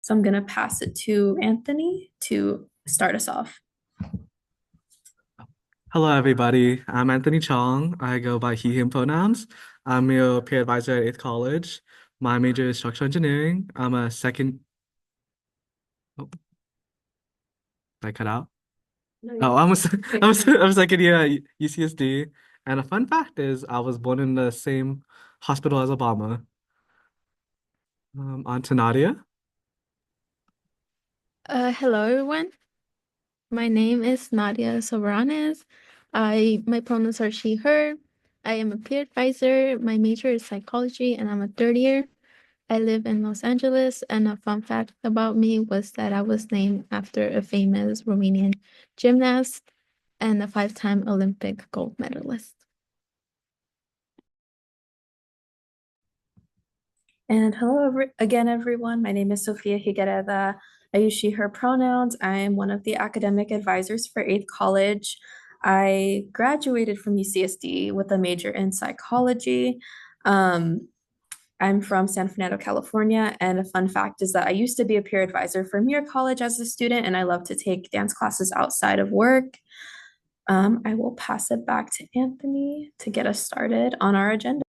So I'm going to pass it to Anthony to start us off. Hello, everybody. I'm Anthony Chong. I go by he, him pronouns. I'm your peer advisor at 8th College. My major is structural engineering. I'm a second. Oh, did I cut out? No, Oh, I'm a second year at UCSD. And a fun fact is, I was born in the same hospital as Obama. On to Nadia. Hello everyone. My name is Nadia Sobranes. My pronouns are she, her. I am a peer advisor. My major is psychology and I'm a third year. I live in Los Angeles, and a fun fact about me was that I was named after a famous Romanian gymnast and a five-time Olympic gold medalist. And hello again, everyone. My name is Sofia Higuereda. I use she, her pronouns. I am one of the academic advisors for 8th College. I graduated from UCSD with a major in psychology. Um, I'm from San Fernando, California. And a fun fact is that I used to be a peer advisor for Muir College as a student, and I love to take dance classes outside of work. I will pass it back to Anthony to get us started on our agenda.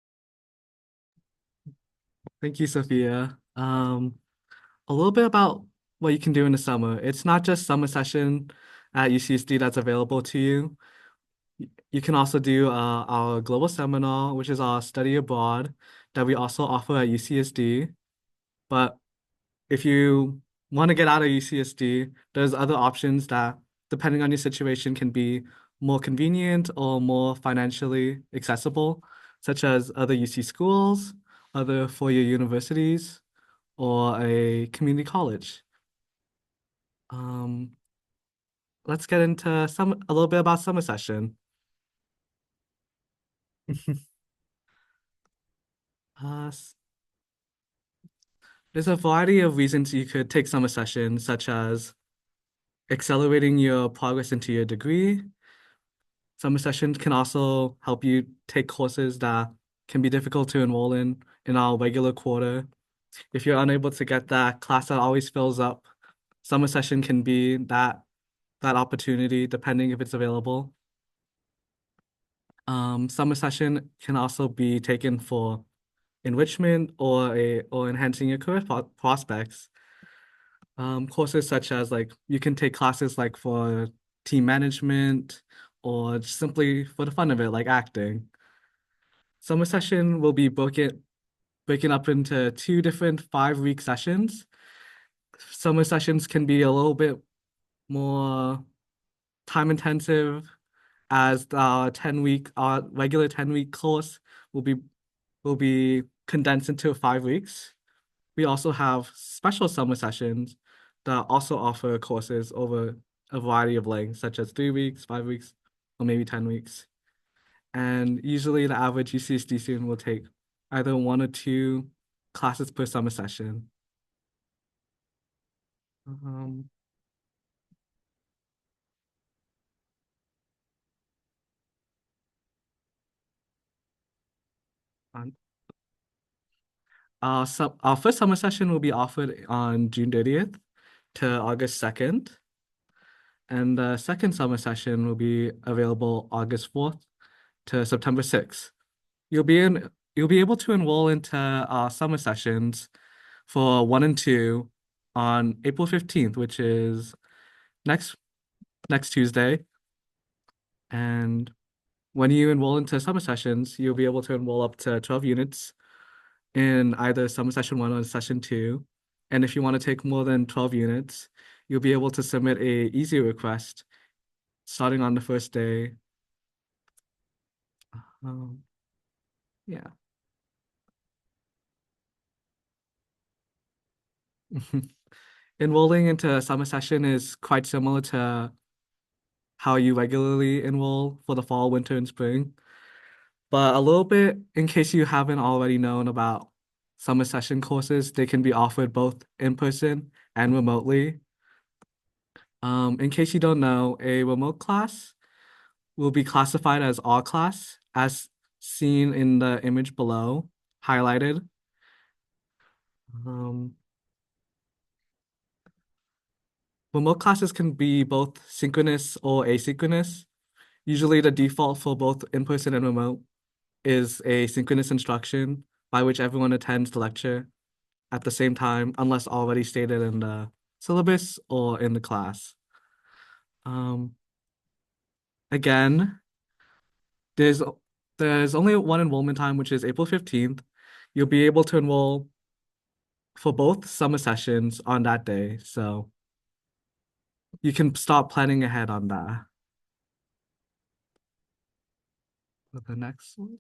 Thank you, Sophia. A little bit about what you can do in the summer. It's not just summer session at UCSD that's available to you. You can also do our global seminar, which is our study abroad that we also offer at UCSD. But if you want to get out of UCSD, there's other options that, depending on your situation, can be more convenient or more financially accessible, such as other UC schools, other four-year universities, or a community college. Um, let's get into a little bit about summer session. Uh, There's a variety of reasons you could take summer sessions, such as accelerating your progress into your degree. Summer sessions can also help you take courses that can be difficult to enroll in our regular quarter. If you're unable to get that class that always fills up, summer session can be that opportunity, depending if it's available. Summer session can also be taken for enrichment or enhancing your career prospects. Courses such as like you can take classes like for team management or just simply for the fun of it, like acting. Summer session will be broken up into two different 5-week sessions. Summer sessions can be a little bit more time intensive as our regular 10-week course will be will be condensed into 5 weeks. We also have special summer sessions that also offer courses over a variety of lengths, such as 3 weeks, 5 weeks, or maybe 10 weeks. And usually the average UCSD student will take either one or two classes per summer session. Um, on, our first summer session will be offered on June 30th to August 2nd. And the second summer session will be available August 4th to September 6th. You'll be able to enroll into summer sessions for 1 and 2 on April 15th, which is next next Tuesday. And when you enroll into summer sessions, you'll be able to enroll up to 12 units in either summer session 1 or session 2. And if you want to take more than 12 units, you'll be able to submit a easy request starting on the first day. Um, yeah. Enrolling into a summer session is quite similar to how you regularly enroll for the fall, winter, and spring. But a little bit, in case you haven't already known about summer session courses, they can be offered both in person and remotely. In case you don't know, a remote class will be classified as all class, as seen in the image below, highlighted. Um, Remote classes can be both synchronous or asynchronous. Usually the default for both in-person and remote is a synchronous instruction by which everyone attends the lecture at the same time, unless already stated in the syllabus or in the class. Again, there's there's only one enrollment time, which is April 15th. You'll be able to enroll for both summer sessions on that day, so you can start planning ahead on that. The next one.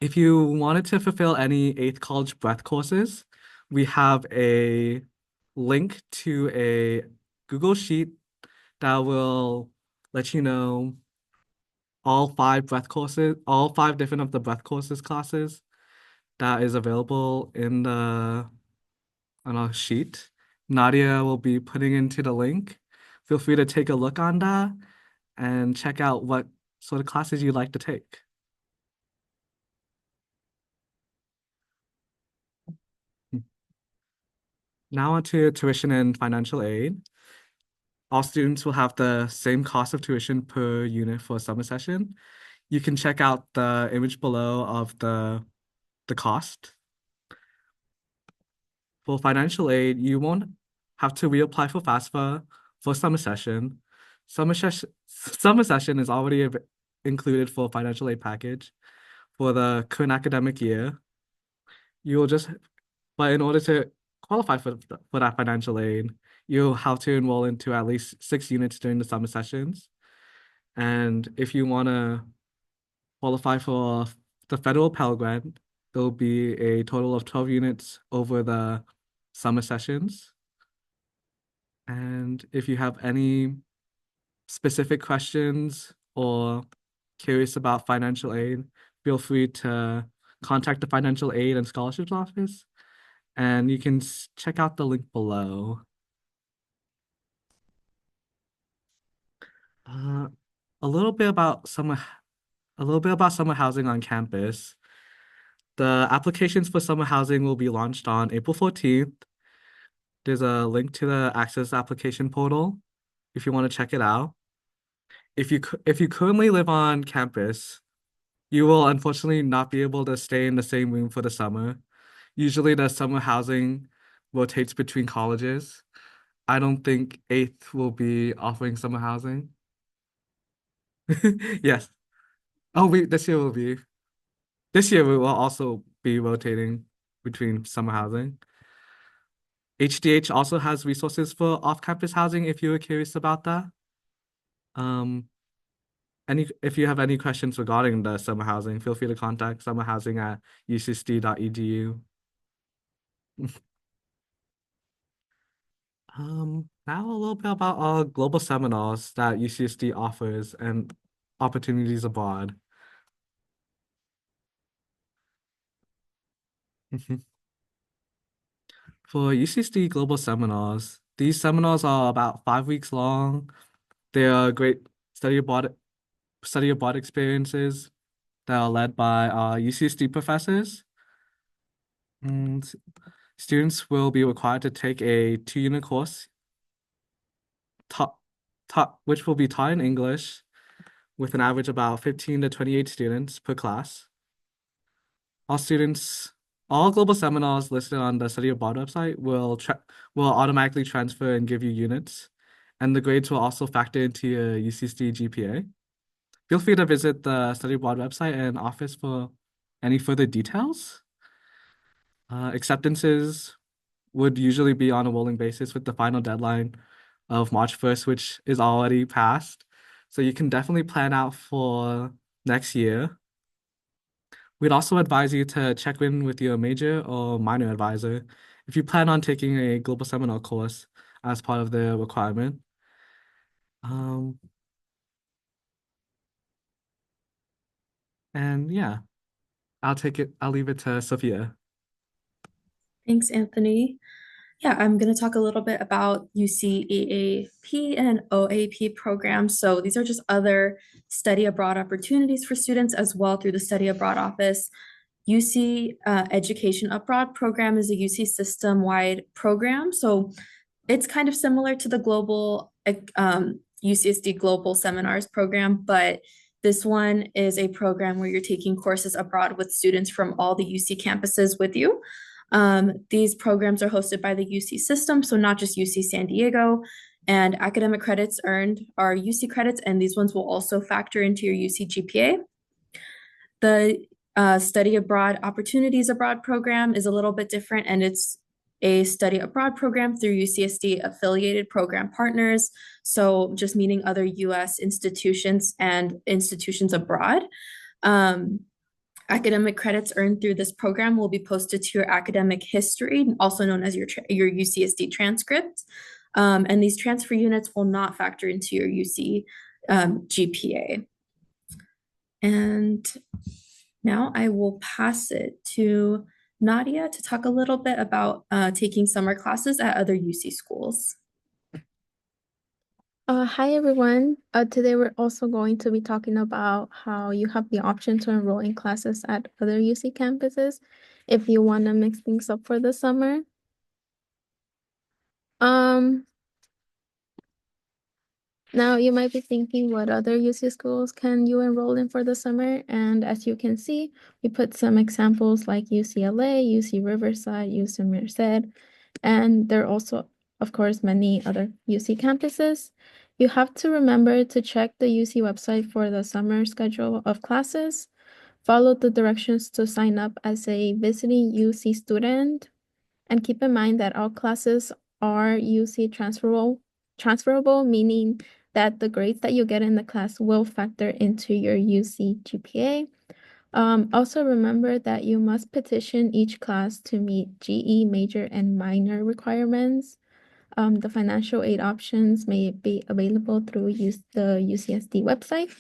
If you wanted to fulfill any 8th College Breadth courses, we have a link to a Google Sheet that will let you know all 5 breadth courses, all 5 different of the breadth courses classes that is available in the on our sheet. Nadia will be putting into the link. Feel free to take a look on that and check out what sort of classes you'd like to take. Now on to tuition and financial aid. All students will have the same cost of tuition per unit for summer session. You can check out the image below of the cost. For financial aid, you won't have to reapply for FAFSA for summer session. Summer session is already included for financial aid package for the current academic year. But in order to qualify for that financial aid, you'll have to enroll into at least 6 units during the summer sessions. And if you want to qualify for the federal Pell Grant, there'll be a total of 12 units over the summer sessions. And if you have any specific questions or curious about financial aid, feel free to contact the Financial Aid and Scholarships Office, and you can check out the link below. A little bit about summer housing on campus. The applications for summer housing will be launched on April 14th. There's a link to the Access application portal if you want to check it out. If you currently live on campus, you will unfortunately not be able to stay in the same room for the summer. Usually the summer housing rotates between colleges. I don't think 8th will be offering summer housing. Yes. Oh, this year will be. This year we will also be rotating between summer housing. HDH also has resources for off-campus housing if you were curious about that. If you have any questions regarding the summer housing, feel free to contact summerhousing@ucsd.edu. Now a little bit about our global seminars that UCSD offers and opportunities abroad. For UCSD global seminars, these seminars are about 5 weeks long. They are great study abroad experiences that are led by UCSD professors. And students will be required to take a 2-unit course which will be taught in English with an average about 15 to 28 students per class. All global seminars listed on the Study Abroad website will automatically transfer and give you units, and the grades will also factor into your UCSD GPA. Feel free to visit the Study Abroad website and office for any further details. Acceptances would usually be on a rolling basis with the final deadline of March 1st, which is already passed. So you can definitely plan out for next year. We'd also advise you to check in with your major or minor advisor if you plan on taking a global seminar course as part of the requirement. And yeah, I'll leave it to Sophia. Thanks, Anthony. Yeah, I'm going to talk a little bit about UCEAP and OAP programs. So these are just other study abroad opportunities for students as well through the Study Abroad Office. UC Education Abroad program is a UC system-wide program. So it's kind of similar to the global UCSD Global Seminars program, but this one is a program where you're taking courses abroad with students from all the UC campuses with you. These programs are hosted by the UC system, so not just UC San Diego. And academic credits earned are UC credits, and these ones will also factor into your UC GPA. The Study Abroad Opportunities Abroad program is a little bit different, and it's a study abroad program through UCSD affiliated program partners. So just meaning other US institutions and institutions abroad. Academic credits earned through this program will be posted to your academic history, also known as your UCSD transcript. And these transfer units will not factor into your UC GPA. And now I will pass it to Nadia to talk a little bit about taking summer classes at other UC schools. Hi everyone. Today we're also going to be talking about how you have the option to enroll in classes at other UC campuses if you want to mix things up for the summer. Now you might be thinking, what other UC schools can you enroll in for the summer? And as you can see, we put some examples like UCLA, UC Riverside, UC Merced, and there are also, of course, many other UC campuses. You have to remember to check the UC website for the summer schedule of classes. Follow the directions to sign up as a visiting UC student, and keep in mind that all classes are UC transferable, meaning that the grades that you get in the class will factor into your UC GPA. Also remember that you must petition each class to meet GE major and minor requirements. The financial aid options may be available through the UCSD website.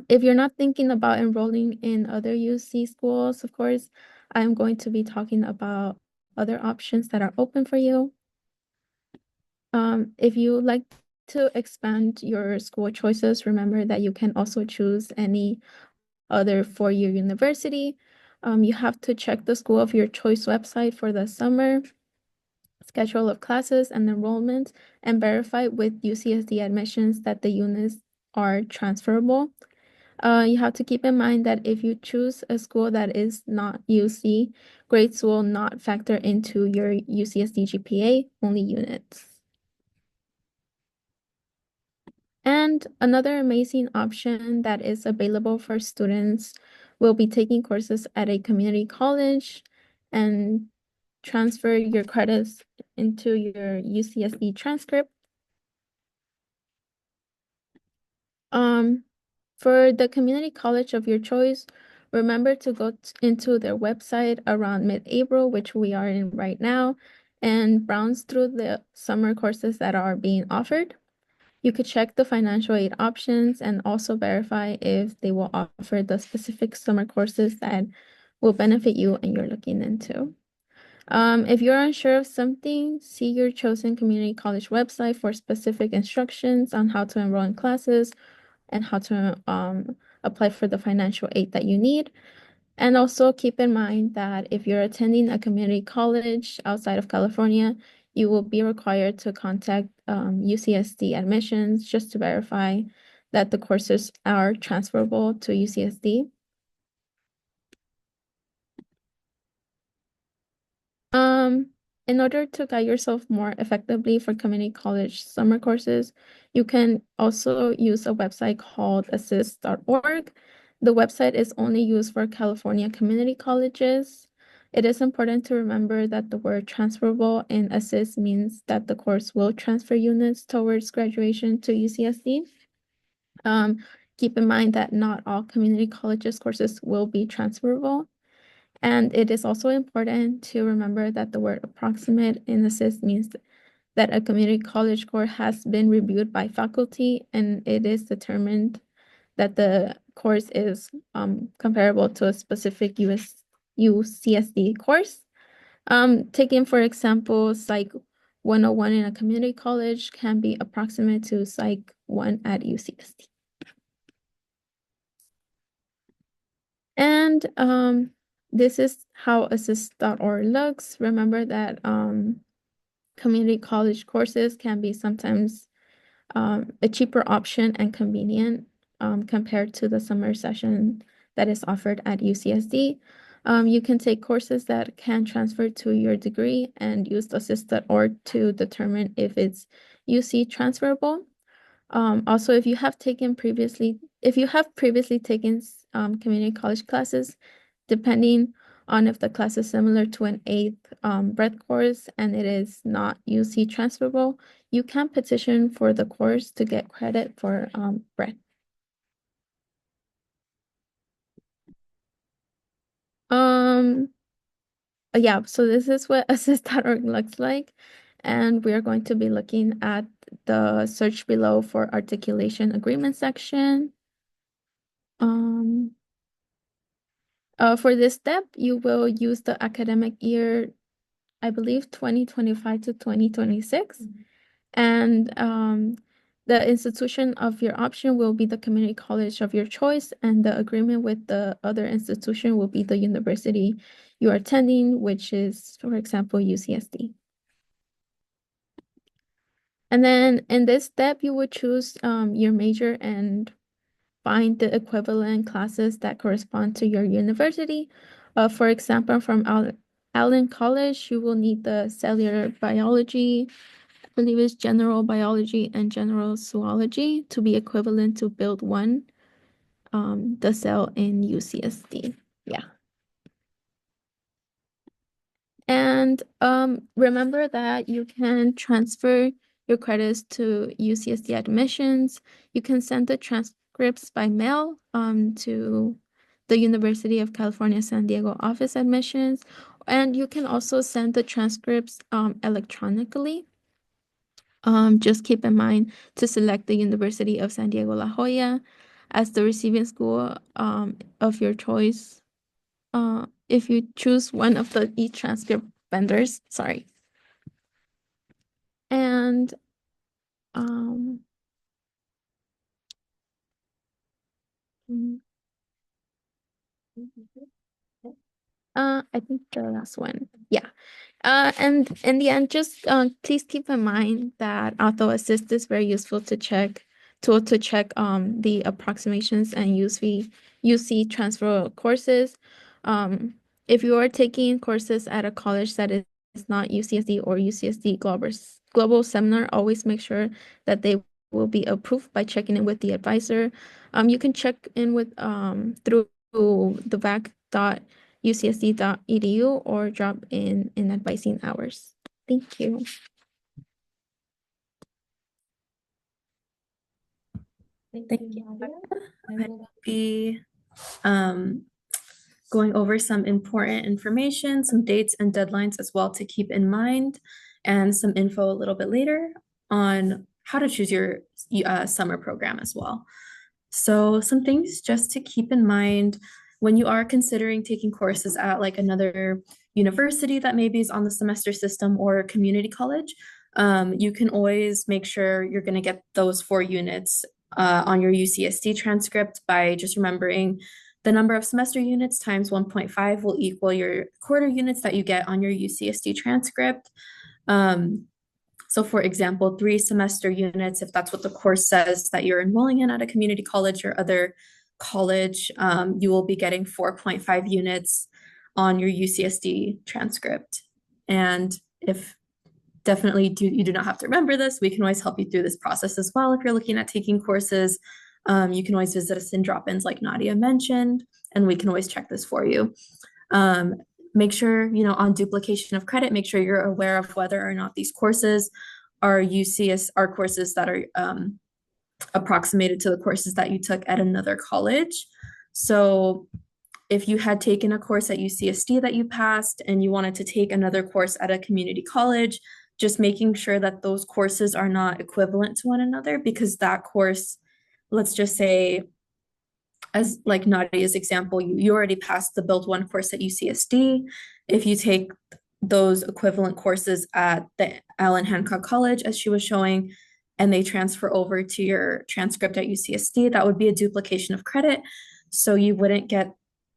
If you're not thinking about enrolling in other UC schools, of course, I'm going to be talking about other options that are open for you. If you like to expand your school choices, remember that you can also choose any other four-year university. You have to check the school of your choice website for the summer schedule of classes and enrollment, and verify with UCSD admissions that the units are transferable. You have to keep in mind that if you choose a school that is not UC, grades will not factor into your UCSD GPA, only units. And another amazing option that is available for students will be taking courses at a community college and transfer your credits into your UCSD transcript. For the community college of your choice, remember to go into their website around mid-April, which we are in right now, and browse through the summer courses that are being offered. You could check the financial aid options and also verify if they will offer the specific summer courses that will benefit you and you're looking into. If you're unsure of something, see your chosen community college website for specific instructions on how to enroll in classes and how to apply for the financial aid that you need. And also keep in mind that if you're attending a community college outside of California, you will be required to contact UCSD admissions just to verify that the courses are transferable to UCSD. In order to guide yourself more effectively for community college summer courses, you can also use a website called assist.org. The website is only used for California community colleges. It is important to remember that the word transferable in assist means that the course will transfer units towards graduation to UCSD. Keep in mind that not all community colleges courses will be transferable. And it is also important to remember that the word approximate in assist means that a community college course has been reviewed by faculty and it is determined that the course is comparable to a specific UCSD course. Taking, for example, Psych 101 in a community college can be approximate to Psych 1 at UCSD. And this is how assist.org looks. Remember that community college courses can be sometimes a cheaper option and convenient compared to the summer session that is offered at UCSD. You can take courses that can transfer to your degree and use the assist.org to determine if it's UC transferable. Also, if you have previously taken community college classes, depending on if the class is similar to an eighth breadth course and it is not UC transferable, you can petition for the course to get credit for breadth. Yeah, so this is what assist.org looks like. And we are going to be looking at the search below for articulation agreement section. For this step, you will use the academic year, I believe 2025 to 2026. And the institution of your option will be the community college of your choice, and the agreement with the other institution will be the university you are attending, which is, for example, UCSD. And then in this step, you would choose your major and find the equivalent classes that correspond to your university. For example, from Allen College, you will need the cellular biology, I believe it's general biology and general zoology to be equivalent to build one, the cell in UCSD. Yeah. And remember that you can transfer your credits to UCSD admissions. You can send the transcripts by mail to the University of California, San Diego office admissions. And you can also send the transcripts electronically. Just keep in mind to select the University of San Diego La Jolla as the receiving school of your choice. If you choose one of the e-transcript vendors, sorry. And I think the last one. Yeah. And in the end, just please keep in mind that AutoAssist is very useful to check the approximations and UC transfer courses. If you are taking courses at a college that is not UCSD or UCSD Global Seminar, always make sure that they will be approved by checking in with the advisor. You can check in with through the vac.ucsd.edu or drop in advising hours. Thank you. Thank you. I will be going over some important information, some dates and deadlines as well to keep in mind, and some info a little bit later on how to choose your summer program as well. So some things just to keep in mind when you are considering taking courses at like another university that maybe is on the semester system or community college, you can always make sure you're going to get those 4 units on your UCSD transcript by just remembering the number of semester units times 1.5 will equal your quarter units that you get on your UCSD transcript. So for example, 3 semester units, if that's what the course says that you're enrolling in at a community college or other college, you will be getting 4.5 units on your UCSD transcript. And if you do not have to remember this, we can always help you through this process as well. If you're looking at taking courses, you can always visit us in drop-ins like Nadia mentioned, and we can always check this for you. Make sure, on duplication of credit, make sure you're aware of whether or not these courses are courses that are approximated to the courses that you took at another college. So if you had taken a course at UCSD that you passed and you wanted to take another course at a community college, just making sure that those courses are not equivalent to one another, because that course, let's just say, as like Nadia's example, you already passed the Build One course at UCSD. If you take those equivalent courses at the Allen Hancock College, as she was showing, and they transfer over to your transcript at UCSD, that would be a duplication of credit. So you wouldn't get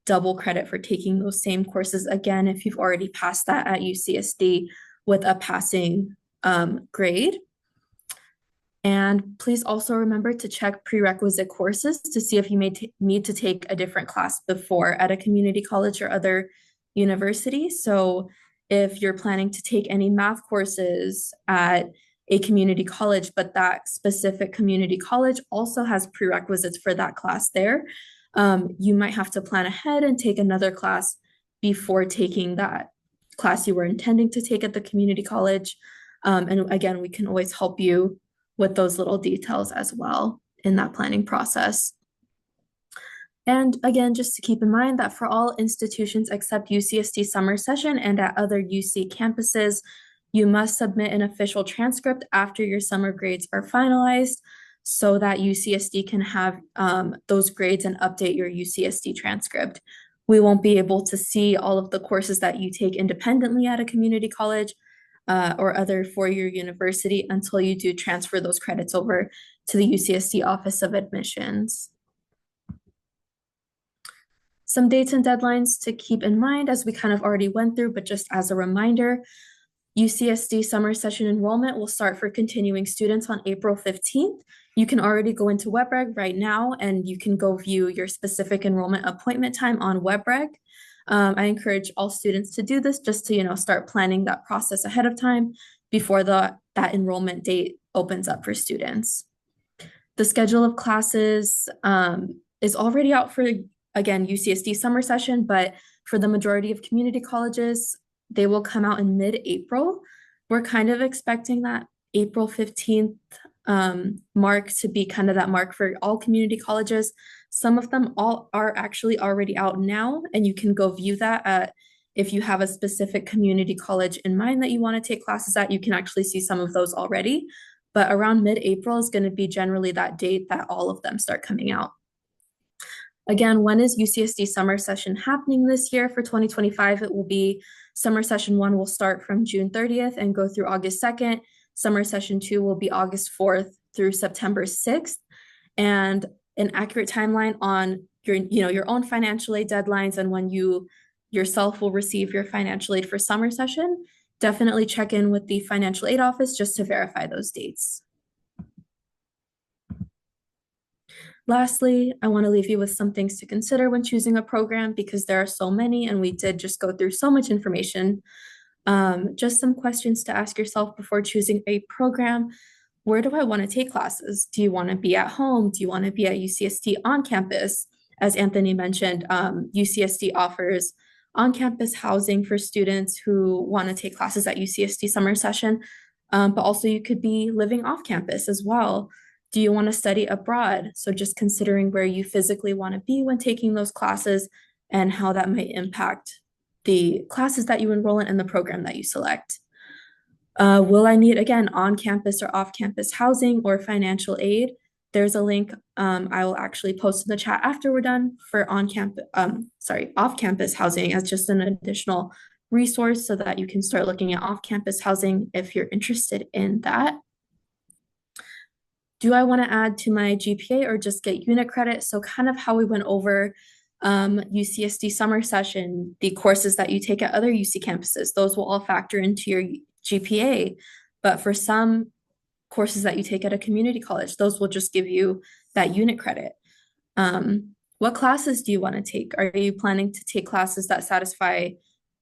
double credit for taking those same courses again if you've already passed that at UCSD with a passing grade. And please also remember to check prerequisite courses to see if you may need to take a different class before at a community college or other university. So if you're planning to take any math courses at a community college, but that specific community college also has prerequisites for that class there, you might have to plan ahead and take another class before taking that class you were intending to take at the community college. And again, we can always help you with those little details as well in that planning process. And again, just to keep in mind that for all institutions except UCSD summer session and at other UC campuses, you must submit an official transcript after your summer grades are finalized so that UCSD can have those grades and update your UCSD transcript. We won't be able to see all of the courses that you take independently at a community college or other four-year university until you do transfer those credits over to the UCSD Office of Admissions. Some dates and deadlines to keep in mind as we kind of already went through, but just as a reminder, UCSD summer session enrollment will start for continuing students on April 15th. You can already go into WebReg right now and you can go view your specific enrollment appointment time on WebReg. I encourage all students to do this just to, start planning that process ahead of time before that enrollment date opens up for students. The schedule of classes is already out for, again, UCSD summer session, but for the majority of community colleges, they will come out in mid-April. We're kind of expecting that April 15th mark to be kind of that mark for all community colleges. Some of them all are actually already out now, and you can go view that if you have a specific community college in mind that you want to take classes at, you can actually see some of those already. But around mid-April is going to be generally that date that all of them start coming out. Again, when is UCSD summer session happening this year for 2025? It will be summer session 1 will start from June 30th and go through August 2nd. Summer session 2 will be August 4th through September 6th. And an accurate timeline on your own financial aid deadlines and when you yourself will receive your financial aid for summer session, definitely check in with the financial aid office just to verify those dates. Lastly, I want to leave you with some things to consider when choosing a program because there are so many and we did just go through so much information. Just some questions to ask yourself before choosing a program. Where do I want to take classes? Do you want to be at home? Do you want to be at UCSD on campus? As Anthony mentioned, UCSD offers on-campus housing for students who want to take classes at UCSD summer session, but also you could be living off campus as well. Do you want to study abroad? So just considering where you physically want to be when taking those classes and how that might impact the classes that you enroll in and the program that you select. Will I need, again, on-campus or off-campus housing or financial aid? There's a link I will actually post in the chat after we're done for off-campus housing as just an additional resource so that you can start looking at off-campus housing if you're interested in that. Do I want to add to my GPA or just get unit credit? So kind of how we went over UCSD summer session, the courses that you take at other UC campuses, those will all factor into your GPA. But for some courses that you take at a community college, those will just give you that unit credit. What classes do you want to take? Are you planning to take classes that satisfy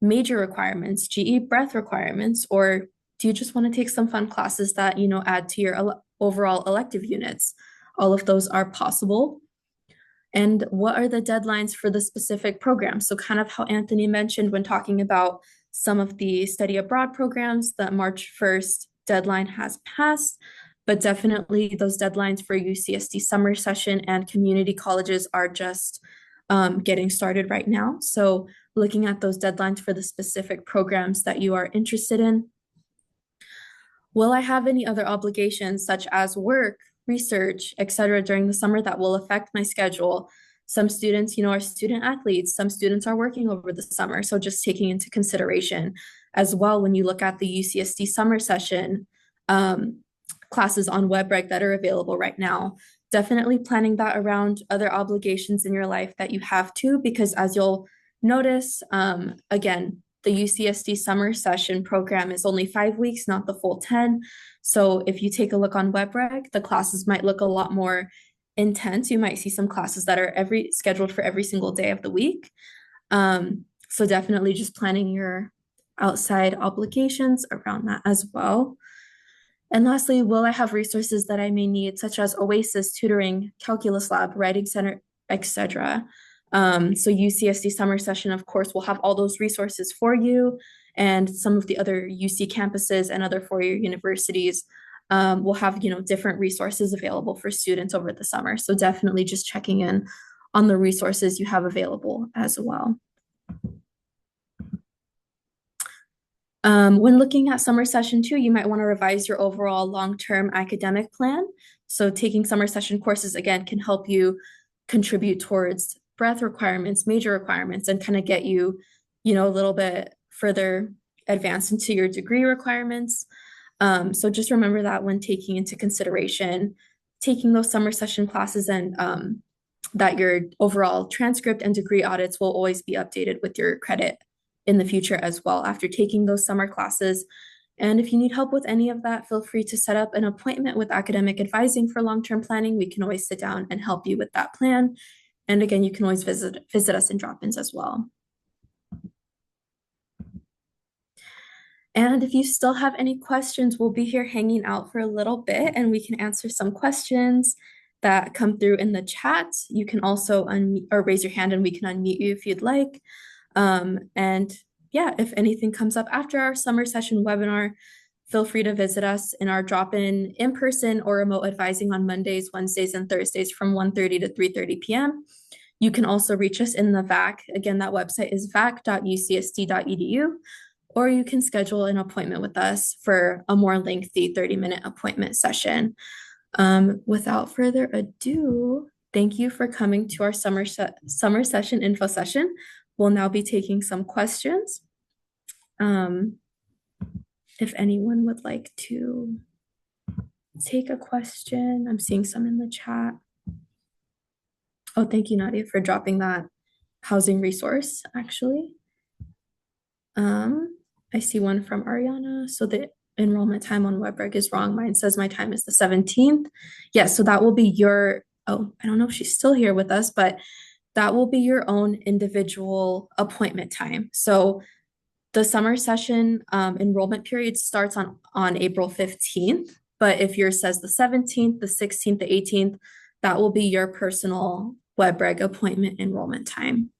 major requirements, GE breadth requirements, or do you just want to take some fun classes that, add to your overall elective units? All of those are possible. And what are the deadlines for the specific programs? So kind of how Anthony mentioned when talking about some of the study abroad programs, the March 1st deadline has passed, but definitely those deadlines for UCSD summer session and community colleges are just getting started right now. So looking at those deadlines for the specific programs that you are interested in. Will I have any other obligations such as work, research, etc. during the summer that will affect my schedule? Some students, are student athletes. Some students are working over the summer. So just taking into consideration as well when you look at the UCSD summer session classes on WebReg that are available right now, definitely planning that around other obligations in your life that you have to, because as you'll notice, again, the UCSD summer session program is only 5 weeks, not the full 10. So if you take a look on WebRec, the classes might look a lot more intense. You might see some classes that are scheduled for every single day of the week. So definitely just planning your outside obligations around that as well. And lastly, will I have resources that I may need, such as OASIS, tutoring, calculus lab, writing center, etc. So UCSD summer session, of course, will have all those resources for you, and some of the other UC campuses and other four-year universities will have, different resources available for students over the summer. So definitely just checking in on the resources you have available as well. When looking at summer session 2, you might want to revise your overall long-term academic plan. So taking summer session courses, again, can help you contribute towards breadth requirements, major requirements, and kind of get you, a little bit further advanced into your degree requirements. So just remember that when taking into consideration taking those summer session classes, and that your overall transcript and degree audits will always be updated with your credit in the future as well after taking those summer classes. And if you need help with any of that, feel free to set up an appointment with academic advising for long-term planning. We can always sit down and help you with that plan. And again, you can always visit us in drop-ins as well. And if you still have any questions, we'll be here hanging out for a little bit, and we can answer some questions that come through in the chat. You can also unmute or raise your hand and we can unmute you if you'd like. And yeah, if anything comes up after our summer session webinar, feel free to visit us in our drop-in in-person or remote advising on Mondays, Wednesdays, and Thursdays from 1:30 to 3:30 p.m. You can also reach us in the VAC. Again, that website is vac.ucsd.edu, or you can schedule an appointment with us for a more lengthy 30-minute appointment session. Without further ado, thank you for coming to our summer session info session. We'll now be taking some questions. If anyone would like to take a question, I'm seeing some in the chat. Oh, thank you, Nadia, for dropping that housing resource, actually. I see one from Ariana. So the enrollment time on WebRec is wrong. Mine says my time is the 17th. Yes, so that will be your, oh, I don't know if she's still here with us, but that will be your own individual appointment time. So the summer session enrollment period starts on April 15th, but if yours says the 17th, the 16th, the 18th, that will be your personal WebRec appointment enrollment time.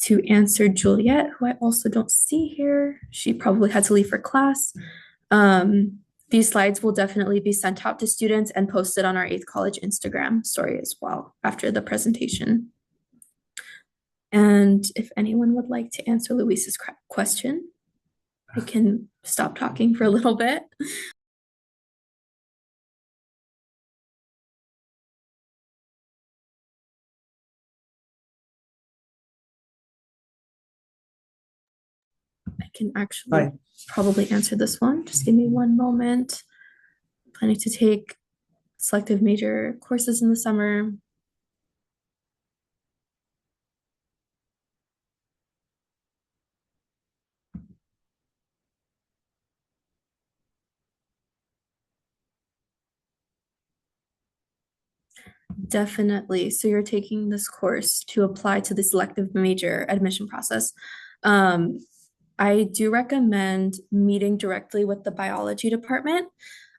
To answer Juliet, who I also don't see here, she probably had to leave for class. These slides will definitely be sent out to students and posted on our 8th College Instagram story as well after the presentation. And if anyone would like to answer Luis's question, I can stop talking for a little bit. I can actually probably answer this one. Just give me one moment. Planning to take selective major courses in the summer. Definitely. So you're taking this course to apply to the selective major admission process. I do recommend meeting directly with the biology department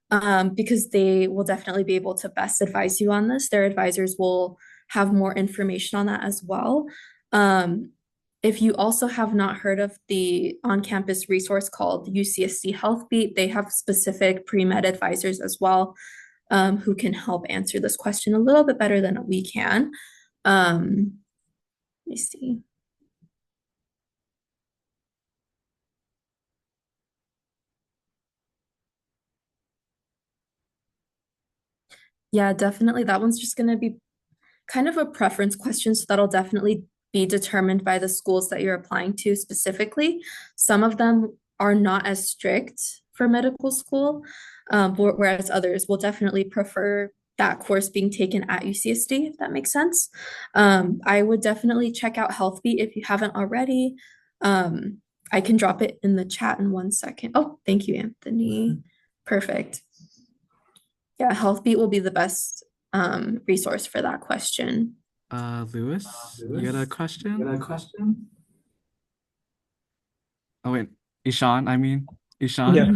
because they will definitely be able to best advise you on this. Their advisors will have more information on that as well. If you also have not heard of the on-campus resource called UCSD Health Beat, they have specific pre-med advisors as well, who can help answer this question a little bit better than we can. Let me see. Yeah, definitely. That one's just going to be kind of a preference question, so that'll definitely be determined by the schools that you're applying to specifically. Some of them are not as strict for medical school, whereas others will definitely prefer that course being taken at UCSD, if that makes sense. I would definitely check out HealthBeat if you haven't already. I can drop it in the chat in 1 second. Oh, thank you, Anthony. Perfect. Yeah, HealthBeat will be the best resource for that question. Lewis, you got a question? Oh wait, Ishan, Ishan. Yeah.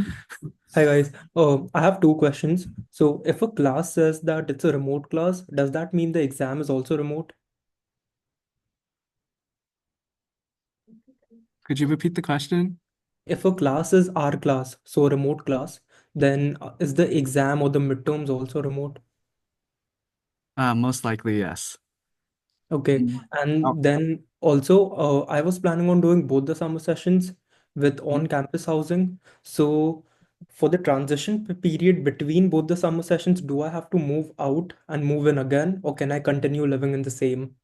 Hi guys. I have two questions. So if a class says that it's a remote class, does that mean the exam is also remote? Could you repeat the question? If a class is our class, so a remote class, then is the exam or the midterms also remote? Most likely, yes. Okay. Mm. Oh, And then also, I was planning on doing both the summer sessions with on-campus housing. So for the transition period between both the summer sessions, do I have to move out and move in again, or can I continue living in the same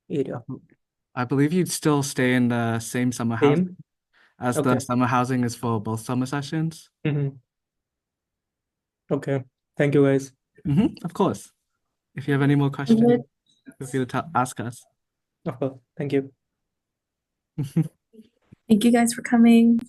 area? I believe you'd still stay in the same summer housing, Same? as the Okay. summer housing is for both summer sessions. Mm-hmm. Okay. Thank you, guys. Of course. If you have any more questions, feel free to ask us. Of course. Thank you. Thank you guys for coming.